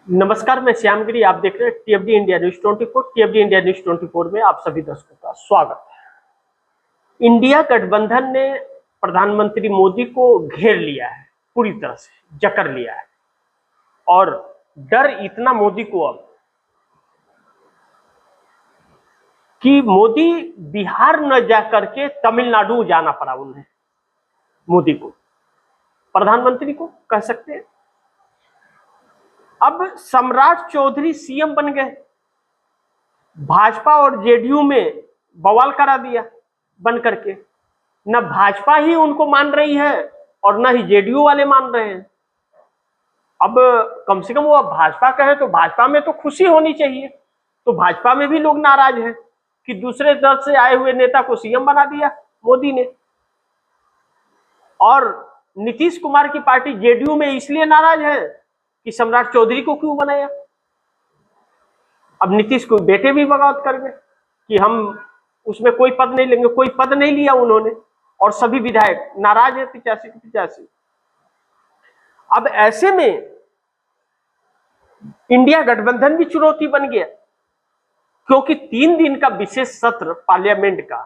नमस्कार, मैं श्यामगिरी। आप देख रहे हैं टीएफडी इंडिया न्यूज 24। टीएफडी इंडिया न्यूज 24 में आप सभी दर्शकों का स्वागत है। इंडिया गठबंधन ने प्रधानमंत्री मोदी को घेर लिया है, पूरी तरह से जकड़ लिया है और डर इतना मोदी को अब कि मोदी बिहार न जाकर के तमिलनाडु जाना पड़ा उन्हें। मोदी को, प्रधानमंत्री को कह सकते हैं। अब सम्राट चौधरी सीएम बन गए, भाजपा और जेडीयू में बवाल करा दिया बन करके। न भाजपा ही उनको मान रही है और न ही जेडीयू वाले मान रहे हैं। अब कम से कम वो भाजपा कहे तो भाजपा में तो खुशी होनी चाहिए, तो भाजपा में भी लोग नाराज हैं कि दूसरे दल से आए हुए नेता को सीएम बना दिया मोदी ने। और नीतीश कुमार की पार्टी जेडीयू में इसलिए नाराज है कि सम्राट चौधरी को क्यों बनाया। अब नीतीश को बेटे भी बगावत कर गए कि हम उसमें कोई पद नहीं लेंगे, कोई पद नहीं लिया उन्होंने और सभी विधायक नाराज है 85 के 85। अब ऐसे में इंडिया गठबंधन भी चुनौती बन गया, क्योंकि 3 दिन का विशेष सत्र पार्लियामेंट का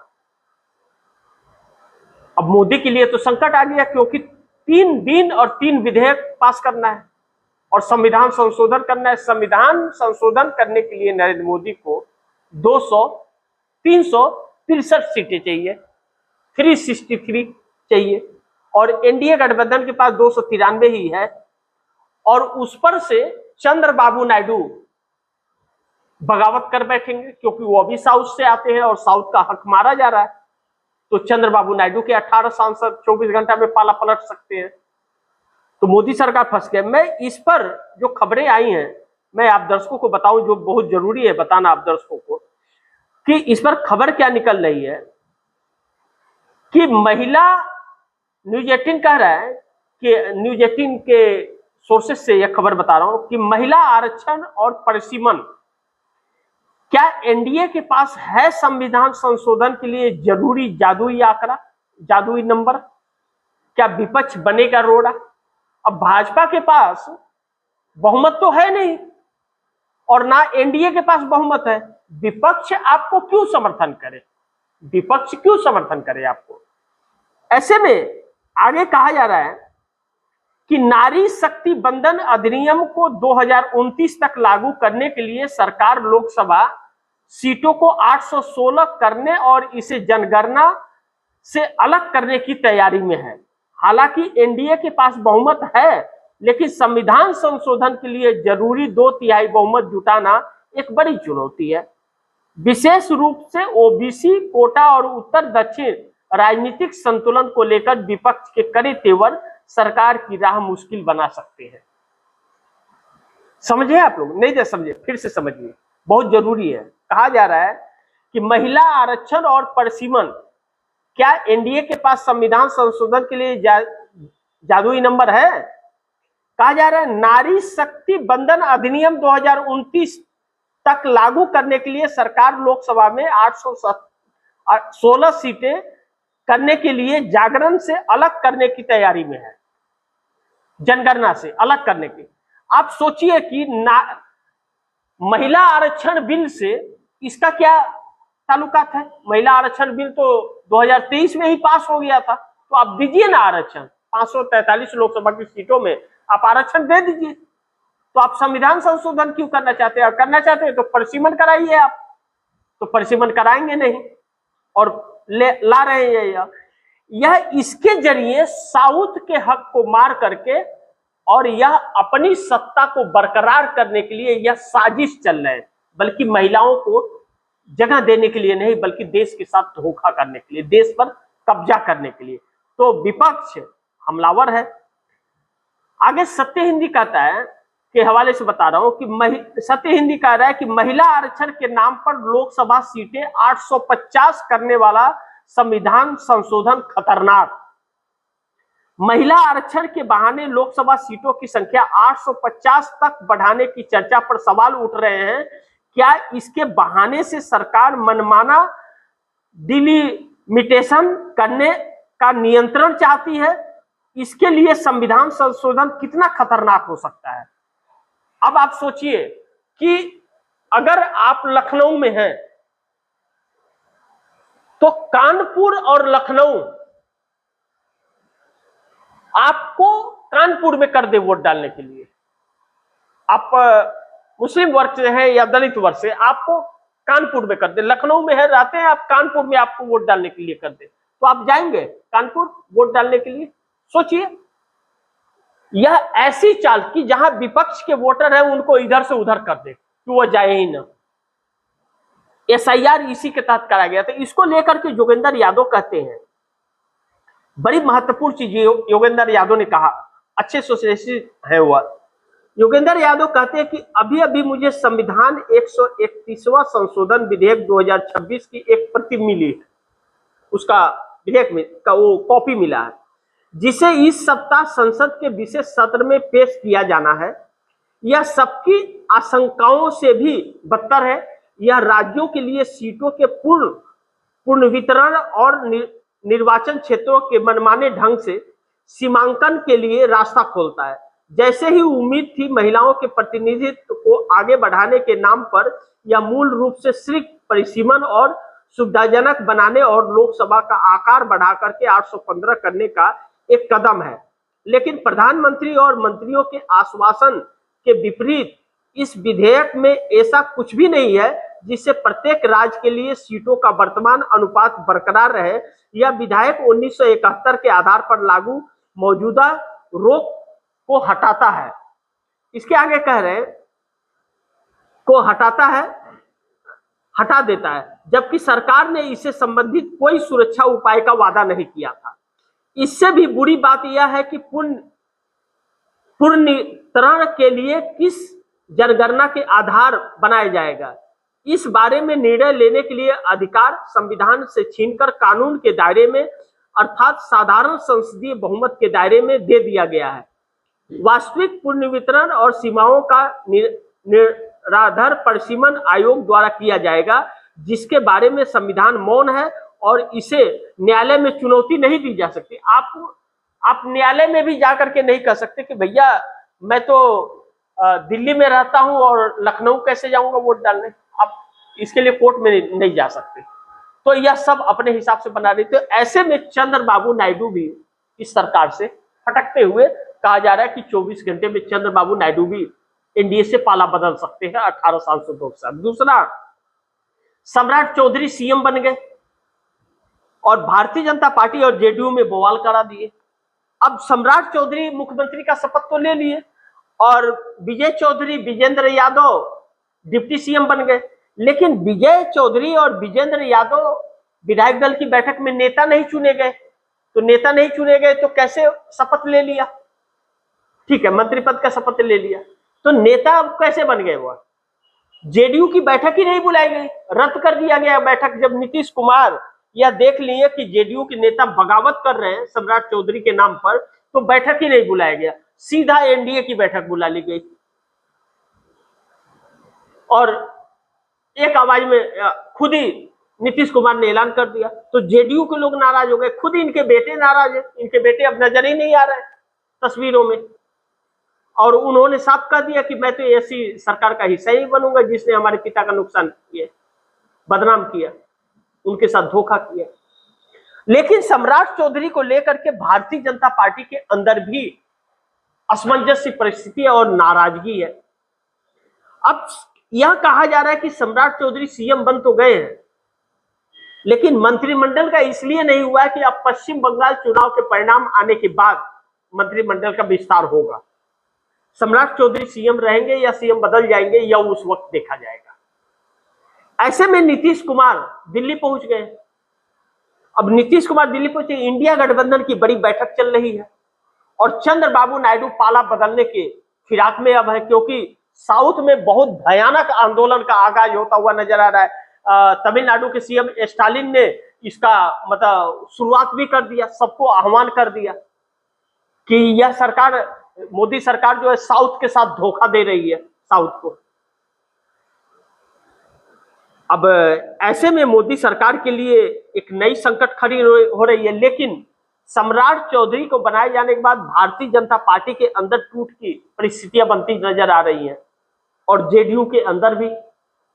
अब मोदी के लिए तो संकट आ गया, क्योंकि 3 दिन और 3 विधेयक पास करना है और संविधान संशोधन करना है। संविधान संशोधन करने के लिए नरेंद्र मोदी को 363 सीटें चाहिए, 363 चाहिए, और एनडीए गठबंधन के पास 293 ही है। और उस पर से चंद्रबाबू नायडू बगावत कर बैठेंगे, क्योंकि वो अभी साउथ से आते हैं और साउथ का हक मारा जा रहा है। तो चंद्रबाबू नायडू के 18 सांसद 24 घंटा में पाला पलट सकते हैं। तो मोदी सरकार फंस गए। मैं इस पर जो खबरें आई हैं, मैं आप दर्शकों को बताऊं, जो बहुत जरूरी है बताना आप दर्शकों को, कि इस पर खबर क्या निकल रही है कि महिला, न्यूज 18 कह रहा है कि न्यूज 18 के सोर्सेज से यह खबर बता रहा हूं कि महिला आरक्षण और परिसीमन, क्या एनडीए के पास है संविधान संशोधन के लिए जरूरी जादुई आंकड़ा, जादुई नंबर? क्या विपक्ष बनेगा रोड़ा? अब भाजपा के पास बहुमत तो है नहीं और ना एनडीए के पास बहुमत है। विपक्ष आपको क्यों समर्थन करे? विपक्ष क्यों समर्थन करे आपको? ऐसे में आगे कहा जा रहा है कि नारी शक्ति बंधन अधिनियम को 2029 तक लागू करने के लिए सरकार लोकसभा सीटों को 816 करने और इसे जनगणना से अलग करने की तैयारी में है। हालांकि एनडीए के पास बहुमत है, लेकिन संविधान संशोधन के लिए जरूरी 2/3 बहुमत जुटाना एक बड़ी चुनौती है। विशेष रूप से ओबीसी कोटा और उत्तर दक्षिण राजनीतिक संतुलन को लेकर विपक्ष के कड़े तेवर सरकार की राह मुश्किल बना सकते हैं। समझे आप लोग? नहीं समझे, फिर से समझिए, बहुत जरूरी है। कहा जा रहा है कि महिला आरक्षण और परिसीमन, क्या एनडीए के पास संविधान संशोधन के लिए जादुई नंबर है? कहा जा रहा है नारी शक्ति बंधन अधिनियम 2029 तक लागू करने के लिए सरकार लोकसभा में 816 सीटें करने के लिए जागरण से अलग करने की तैयारी में है, जनगणना से अलग करने की। आप सोचिए कि महिला आरक्षण बिल से इसका क्या ताल्लुकात है? महिला आरक्षण बिल तो 2023 में ही पास हो गया था, तो आप दीजिए ना आरक्षण। 543 लोकसभा की सीटों में आप आरक्षण दे दीजिए। तो आप संविधान संशोधन क्यों करना चाहते हैं? और करना चाहते हैं तो परिसीमन कराइए। आप तो परिसीमन कराएंगे नहीं और ला रहे हैं यह इसके जरिए साउथ के हक को मार करके, और यह अपनी सत्ता को बरकरार करने के लिए यह साजिश चल रहे हैं, बल्कि महिलाओं को जगह देने के लिए नहीं, बल्कि देश के साथ धोखा करने के लिए, देश पर कब्जा करने के लिए। तो विपक्ष हमलावर है। आगे सत्य हिंदी कहता है के हवाले से बता रहा हूं कि सत्य हिंदी कह रहा है कि महिला आरक्षण के नाम पर लोकसभा सीटें 850 करने वाला संविधान संशोधन खतरनाक। महिला आरक्षण के बहाने लोकसभा सीटों की संख्या 850 तक बढ़ाने की चर्चा पर सवाल उठ रहे हैं। क्या इसके बहाने से सरकार मनमाना डिलिमिटेशन करने का नियंत्रण चाहती है? इसके लिए संविधान संशोधन कितना खतरनाक हो सकता है? अब आप सोचिए कि अगर आप लखनऊ में हैं तो कानपुर और लखनऊ आपको कानपुर में कर दे वोट डालने के लिए, आप मुस्लिम वर्ग से हैं या दलित वर्ग से, आपको कानपुर में कर दे, लखनऊ में है रहते हैं आप, कानपुर में आपको वोट डालने के लिए कर दे, तो आप जाएंगे कानपुर वोट डालने के लिए? सोचिए, यह ऐसी चाल कि जहां विपक्ष के वोटर हैं उनको इधर से उधर कर दे कि वो जाए ही ना। SIR इसी के तहत कराया गया था। इसको लेकर के योगेंद्र यादव कहते हैं, बड़ी महत्वपूर्ण चीज योगेंद्र यादव ने कहा, अच्छे सोशलिस्ट है वह। योगेंद्र यादव कहते हैं कि अभी अभी मुझे संविधान 131वां संशोधन विधेयक 2026 की एक प्रति मिली है, उसका विधेयक में का वो कॉपी मिला है, जिसे इस सप्ताह संसद के विशेष सत्र में पेश किया जाना है। यह सबकी आशंकाओं से भी बदतर है। यह राज्यों के लिए सीटों के पूर्ण वितरण और निर्वाचन क्षेत्रों के मनमाने ढंग से सीमांकन के लिए रास्ता खोलता है। जैसे ही उम्मीद थी, महिलाओं के प्रतिनिधित्व को आगे बढ़ाने के नाम पर यह मूल रूप से सिर्फ परिसीमन और सुविधाजनक बनाने और लोकसभा का आकार बढ़ाकर के 815 करने का एक कदम है। लेकिन प्रधानमंत्री और मंत्रियों के आश्वासन के विपरीत इस विधेयक में ऐसा कुछ भी नहीं है जिससे प्रत्येक राज्य के लिए सीटों का वर्तमान अनुपात बरकरार रहे। यह विधेयक 1971 के आधार पर लागू मौजूदा रोक को हटाता है। इसके आगे कह रहे हैं को हटाता है, हटा देता है, जबकि सरकार ने इससे संबंधित कोई सुरक्षा उपाय का वादा नहीं किया था। इससे भी बुरी बात यह है कि पुनर्निर्धारण के लिए किस जनगणना के आधार बनाया जाएगा, इस बारे में निर्णय लेने के लिए अधिकार संविधान से छीनकर कानून के दायरे में अर्थात साधारण संसदीय बहुमत के दायरे में दे दिया गया है। वास्तविक पुनर्वितरण और सीमाओं का निराधार परिसीमन आयोग द्वारा किया जाएगा, जिसके बारे में संविधान मौन है और इसे न्यायालय में चुनौती नहीं दी जा सकती। आप न्यायालय में भी जाकर के नहीं कह सकते कि भैया मैं तो दिल्ली में रहता हूं और लखनऊ कैसे जाऊंगा वोट डालने, आप इसके लिए कोर्ट में नहीं जा सकते। तो यह सब अपने हिसाब से बना रहे थे। ऐसे में चंद्रबाबू नायडू भी इस सरकार से फटकते हुए कहा जा रहा है कि 24 घंटे में चंद्रबाबू नायडू भी एनडीए से पाला बदल सकते हैं 18 साल से 2 साल। दूसरा, सम्राट चौधरी सीएम बन गए और भारतीय जनता पार्टी और जेडीयू में बवाल करा दिए। अब सम्राट चौधरी मुख्यमंत्री का शपथ तो ले लिए और विजय चौधरी विजेंद्र यादव डिप्टी सीएम बन गए, लेकिन विजय चौधरी और विजेंद्र यादव विधायक दल की बैठक में नेता नहीं चुने गए। तो नेता नहीं चुने गए तो कैसे शपथ ले लिया? ठीक है, मंत्री पद का शपथ ले लिया, तो नेता कैसे बन गए? वो जेडीयू की बैठक ही नहीं बुलाई गई, रद्द कर दिया गया बैठक। जब नीतीश कुमार यह देख लिए कि जेडीयू के नेता बगावत कर रहे हैं सम्राट चौधरी के नाम पर, तो बैठक ही नहीं बुलाया गया, सीधा एनडीए की बैठक बुला ली गई और एक आवाज में खुद ही नीतीश कुमार ने ऐलान कर दिया। तो जेडीयू के लोग नाराज हो गए, खुद ही इनके बेटे नाराज है, इनके बेटे अब नजर ही नहीं आ रहे तस्वीरों में, और उन्होंने साफ कह दिया कि मैं तो ऐसी सरकार का हिस्सा ही बनूंगा जिसने हमारे पिता का नुकसान किया, बदनाम किया, उनके साथ धोखा किया। लेकिन सम्राट चौधरी को लेकर के भारतीय जनता पार्टी के अंदर भी असमंजस परिस्थिति और नाराजगी है। अब यह कहा जा रहा है कि सम्राट चौधरी सीएम बन तो गए हैं, लेकिन मंत्रिमंडल का इसलिए नहीं हुआ कि अब पश्चिम बंगाल चुनाव के परिणाम आने के बाद मंत्रिमंडल का विस्तार होगा। सम्राट चौधरी सीएम रहेंगे या सीएम बदल जाएंगे, यह उस वक्त देखा जाएगा। ऐसे में नीतीश कुमार दिल्ली पहुंच गए। अब नीतीश कुमार दिल्ली पहुंचे, इंडिया गठबंधन की बड़ी बैठक चल रही है और चंद्रबाबू नायडू पाला बदलने के फिराक में अब है, क्योंकि साउथ में बहुत भयानक आंदोलन का आगाज होता हुआ नजर आ रहा है। तमिलनाडु के सीएम स्टालिन ने इसका मतलब शुरुआत भी कर दिया, सबको आह्वान कर दिया कि यह सरकार, मोदी सरकार जो है साउथ के साथ धोखा दे रही है साउथ को। अब ऐसे में मोदी सरकार के लिए एक नई संकट खड़ी हो रही है। लेकिन सम्राट चौधरी को बनाए जाने के बाद भारतीय जनता पार्टी के अंदर टूट की परिस्थितियां बनती नजर आ रही हैं। और जेडीयू के अंदर भी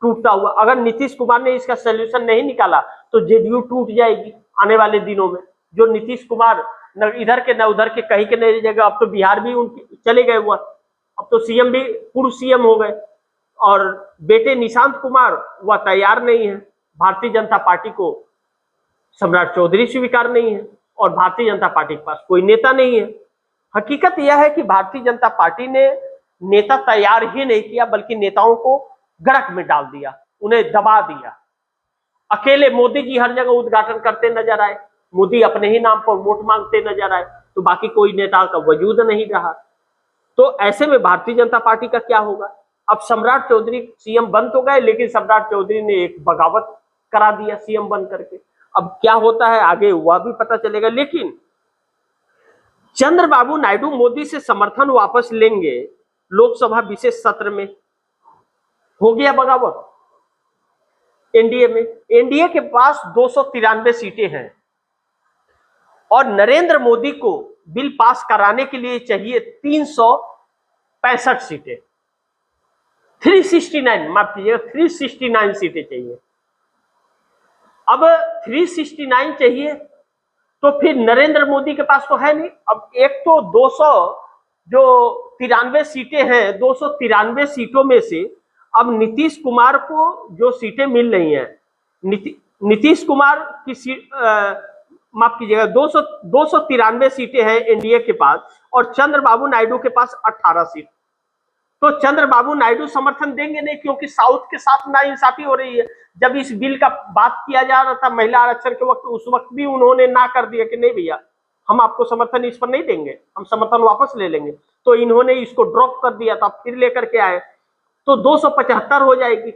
टूटता हुआ। अगर नीतीश कुमार ने इसका सोल्यूशन नहीं निकाला तो जेडीयू टूट जाएगी आने वाले दिनों में। जो नीतीश कुमार न इधर के न उधर के कहीं के नहीं रह जाएगा। अब तो बिहार भी उनके चले गए हुआ, अब तो सीएम भी पूर्व सीएम हो गए, और बेटे निशांत कुमार वह तैयार नहीं है। भारतीय जनता पार्टी को सम्राट चौधरी स्वीकार नहीं है और भारतीय जनता पार्टी के पास कोई नेता नहीं है। हकीकत यह है कि भारतीय जनता पार्टी ने नेता तैयार ही नहीं किया, बल्कि नेताओं को गड़क में डाल दिया, उन्हें दबा दिया। अकेले मोदी जी हर जगह उद्घाटन करते नजर आए, मोदी अपने ही नाम पर वोट मांगते नजर आए, तो बाकी कोई नेता का वजूद नहीं रहा। तो ऐसे में भारतीय जनता पार्टी का क्या होगा? अब सम्राट चौधरी सीएम बन तो गए, लेकिन सम्राट चौधरी ने एक बगावत करा दिया सीएम बन करके। अब क्या होता है आगे वह भी पता चलेगा। लेकिन चंद्रबाबू नायडू मोदी से समर्थन वापस लेंगे लोकसभा विशेष सत्र में। हो गया बगावत एनडीए में। एनडीए के पास 293 सीटें हैं और नरेंद्र मोदी को बिल पास कराने के लिए चाहिए 365 सीटें, 369, माफ कीजिएगा 369 सीटें चाहिए। अब 369 चाहिए तो फिर नरेंद्र मोदी के पास तो है नहीं। अब एक तो 293 सीटें हैं, 293 सीटों में से अब नीतीश कुमार को जो सीटें मिल रही हैं, नीतीश कुमार की सीट माफ कीजिएगा 293 सीटें हैं एनडीए के पास और चंद्रबाबू नायडू के पास 18 सीट। तो चंद्रबाबू नायडू समर्थन देंगे नहीं, क्योंकि साउथ के साथ नाइंसाफी हो रही है। जब इस बिल का बात किया जा रहा था महिला आरक्षण के वक्त, उस वक्त भी उन्होंने ना कर दिया कि नहीं भैया हम आपको समर्थन इस पर नहीं देंगे, हम समर्थन वापस ले लेंगे। तो इन्होंने इसको ड्रॉप कर दिया था, फिर लेकर के आए तो 275 हो जाएगी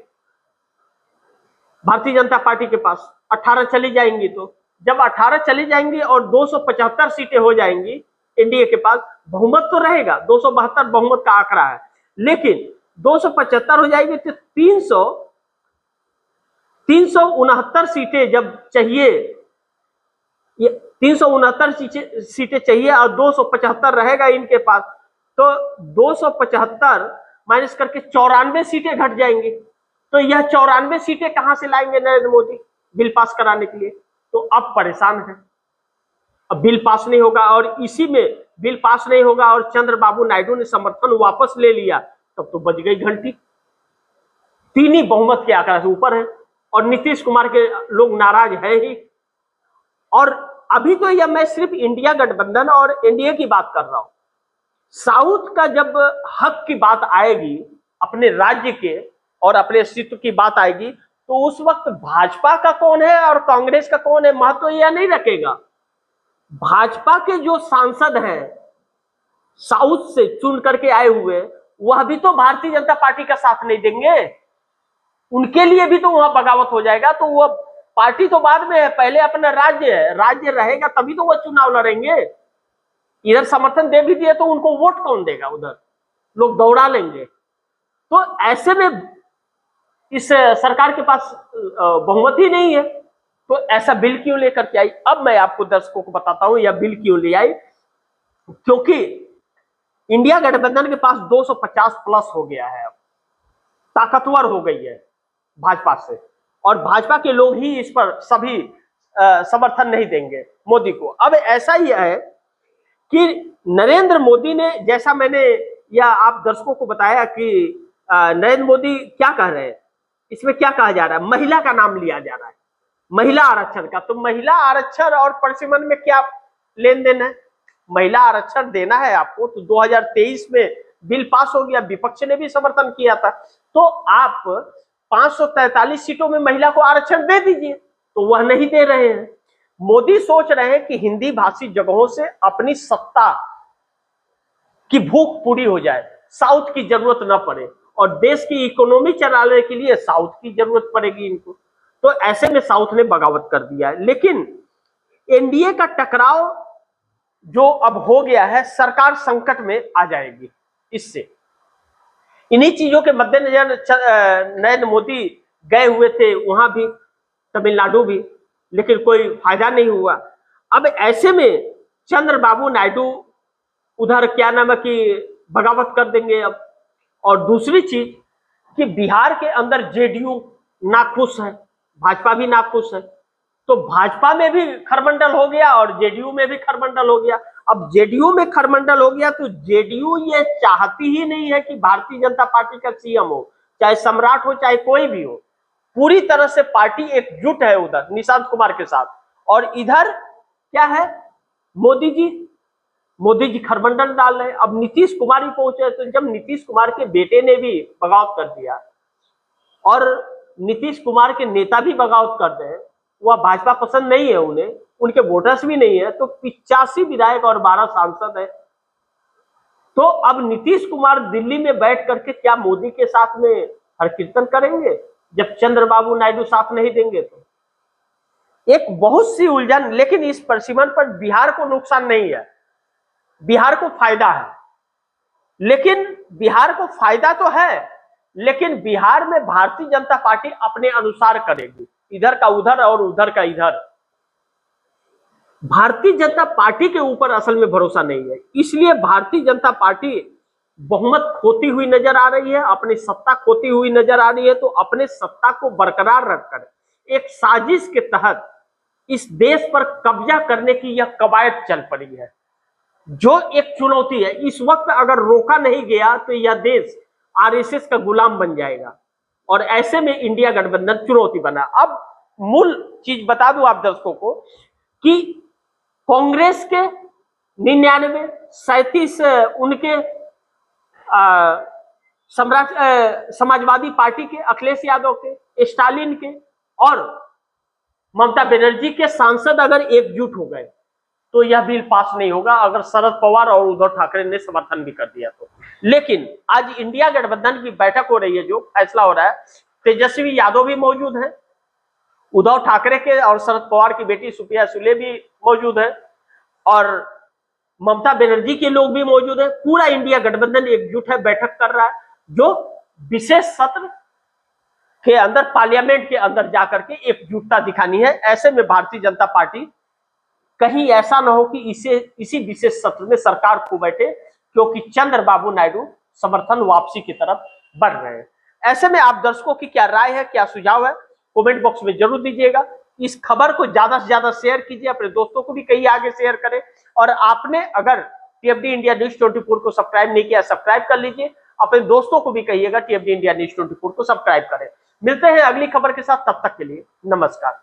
भारतीय जनता पार्टी के पास, 18 चली जाएंगी। तो जब 18 चली जाएंगी और 275 सीटें हो जाएंगी एनडीए के पास, बहुमत तो रहेगा, 272 बहुमत का आंकड़ा है, लेकिन 275 हो जाएगी तो 369 सीटें जब चाहिए, 369 सीटें चाहिए और 275 रहेगा इनके पास, तो 275 माइनस करके 94 सीटें घट जाएंगी। तो यह 94 सीटें कहां से लाएंगे नरेंद्र मोदी बिल पास कराने के लिए? तो अब परेशान है। अब बिल पास नहीं होगा और इसी में बिल पास नहीं होगा और चंद्रबाबू नायडू ने समर्थन वापस ले लिया, तब तो बज गई घंटी। 3 ही बहुमत के आंकड़ा से ऊपर है और नीतीश कुमार के लोग नाराज है ही। और अभी तो यह मैं सिर्फ इंडिया गठबंधन और एनडीए की बात कर रहा हूं। साउथ का जब हक की बात आएगी, अपने राज्य के और अपने अस्तित्व की बात आएगी, तो उस वक्त भाजपा का कौन है और कांग्रेस का कौन है महत्व यह नहीं रखेगा। भाजपा के जो सांसद हैं साउथ से चुन करके आए हुए, वह भी तो भारतीय जनता पार्टी का साथ नहीं देंगे, उनके लिए भी तो वहां बगावत हो जाएगा। तो वह पार्टी तो बाद में है, पहले अपना राज्य है, राज्य रहेगा तभी तो वह चुनाव लड़ेंगे। इधर समर्थन दे भी दिए तो उनको वोट कौन देगा, उधर लोग दौड़ा लेंगे। तो ऐसे में इस सरकार के पास बहुमत ही नहीं है, तो ऐसा बिल क्यों लेकर के आई? अब मैं आपको दर्शकों को बताता हूं यह बिल क्यों ले आई। क्योंकि इंडिया गठबंधन के पास 250 प्लस हो गया है, अब ताकतवर हो गई है भाजपा से, और भाजपा के लोग ही इस पर सभी समर्थन नहीं देंगे मोदी को। अब ऐसा ही है कि नरेंद्र मोदी ने, जैसा मैंने या आप दर्शकों को बताया कि नरेंद्र मोदी क्या कह रहे हैं, इसमें क्या कहा जा रहा है, महिला का नाम लिया जा रहा है, महिला आरक्षण का। तो महिला आरक्षण और परसिमन में क्या लेन देन है? महिला आरक्षण देना है आपको तो 2023 में बिल पास हो गया, विपक्ष ने भी समर्थन किया था, तो आप 543 सीटों में महिला को आरक्षण दे दीजिए, तो वह नहीं दे रहे हैं। मोदी सोच रहे हैं कि हिंदी भाषी जगहों से अपनी सत्ता की भूख पूरी हो जाए, साउथ की जरूरत न पड़े, और देश की इकोनॉमी चलाने के लिए साउथ की जरूरत पड़ेगी इनको। तो ऐसे में साउथ ने बगावत कर दिया है। लेकिन एनडीए का टकराव जो अब हो गया है, सरकार संकट में आ जाएगी इससे। इन्हीं चीजों के मद्देनजर नरेंद्र मोदी गए हुए थे वहां भी, तमिलनाडु भी, लेकिन कोई फायदा नहीं हुआ। अब ऐसे में चंद्रबाबू नायडू उधर क्या नाम है कि बगावत कर देंगे अब। और दूसरी चीज कि बिहार के अंदर जेडीयू नाखुश है, भाजपा भी नाखुश है, तो भाजपा में भी खरमंडल हो गया और जेडीयू में भी खरमंडल हो गया। अब जेडीयू में खरमंडल हो गया तो जेडीयू ये चाहती ही नहीं है कि भारतीय जनता पार्टी का सीएम हो, चाहे सम्राट हो चाहे कोई भी हो। पूरी तरह से पार्टी एकजुट है उधर निशांत कुमार के साथ, और इधर क्या है, मोदी जी खरमंडल डाल रहे हैं। अब नीतीश कुमार ही पहुंचे, तो जब नीतीश कुमार के बेटे ने भी बगावत कर दिया और नीतीश कुमार के नेता भी बगावत कर रहे हैं, वह भाजपा पसंद नहीं है उन्हें, उनके वोटर्स भी नहीं है, तो 85 विधायक और 12 सांसद है। तो अब नीतीश कुमार दिल्ली में बैठ करके क्या मोदी के साथ में हर कीर्तन करेंगे जब चंद्रबाबू नायडू साथ नहीं देंगे? तो एक बहुत सी उलझन, लेकिन इस परिसीमन पर बिहार को नुकसान नहीं है, बिहार को फायदा है। लेकिन बिहार को फायदा तो है, लेकिन बिहार में भारतीय जनता पार्टी अपने अनुसार करेगी, इधर का उधर और उधर का इधर। भारतीय जनता पार्टी के ऊपर असल में भरोसा नहीं है, इसलिए भारतीय जनता पार्टी बहुमत खोती हुई नजर आ रही है, अपनी सत्ता खोती हुई नजर आ रही है। तो अपने सत्ता को बरकरार रखकर एक साजिश के तहत इस देश पर कब्जा करने की यह कवायद चल पड़ी है, जो एक चुनौती है। इस वक्त अगर रोका नहीं गया तो यह देश आरएसएस का गुलाम बन जाएगा, और ऐसे में इंडिया गठबंधन चुनौती बना। अब मूल चीज बता दूं आप दर्शकों को कि कांग्रेस के 99, 37 उनके समाजवादी पार्टी के अखिलेश यादव के, स्टालिन के और ममता बनर्जी के सांसद अगर एकजुट हो गए तो यह बिल पास नहीं होगा, अगर शरद पवार और उद्धव ठाकरे ने समर्थन भी कर दिया तो। लेकिन आज इंडिया गठबंधन की बैठक हो रही है, जो फैसला हो रहा है, तेजस्वी यादव भी मौजूद है, उद्धव ठाकरे के और शरद पवार की बेटी सुप्रिया सुले भी मौजूद है, और ममता बनर्जी के लोग भी मौजूद है। पूरा इंडिया गठबंधन एकजुट है, बैठक कर रहा है, जो विशेष सत्र के अंदर पार्लियामेंट के अंदर जाकर के एकजुटता दिखानी है। ऐसे में भारतीय जनता पार्टी कहीं ऐसा ना हो कि इसी विशेष सत्र में सरकार खो बैठे, क्योंकि चंद्रबाबू नायडू समर्थन वापसी की तरफ बढ़ रहे हैं। ऐसे में आप दर्शकों की क्या राय है, क्या सुझाव है, कमेंट बॉक्स में जरूर दीजिएगा। इस खबर को ज्यादा से ज्यादा शेयर कीजिए, अपने दोस्तों को भी कहीं आगे शेयर करें, और आपने अगर टीएफडी इंडिया न्यूज 24 को सब्सक्राइब नहीं किया, सब्सक्राइब कर लीजिए। अपने दोस्तों को भी कहिएगा टीएफडी इंडिया न्यूज 24 को सब्सक्राइब करें। मिलते हैं अगली खबर के साथ, तब तक के लिए नमस्कार।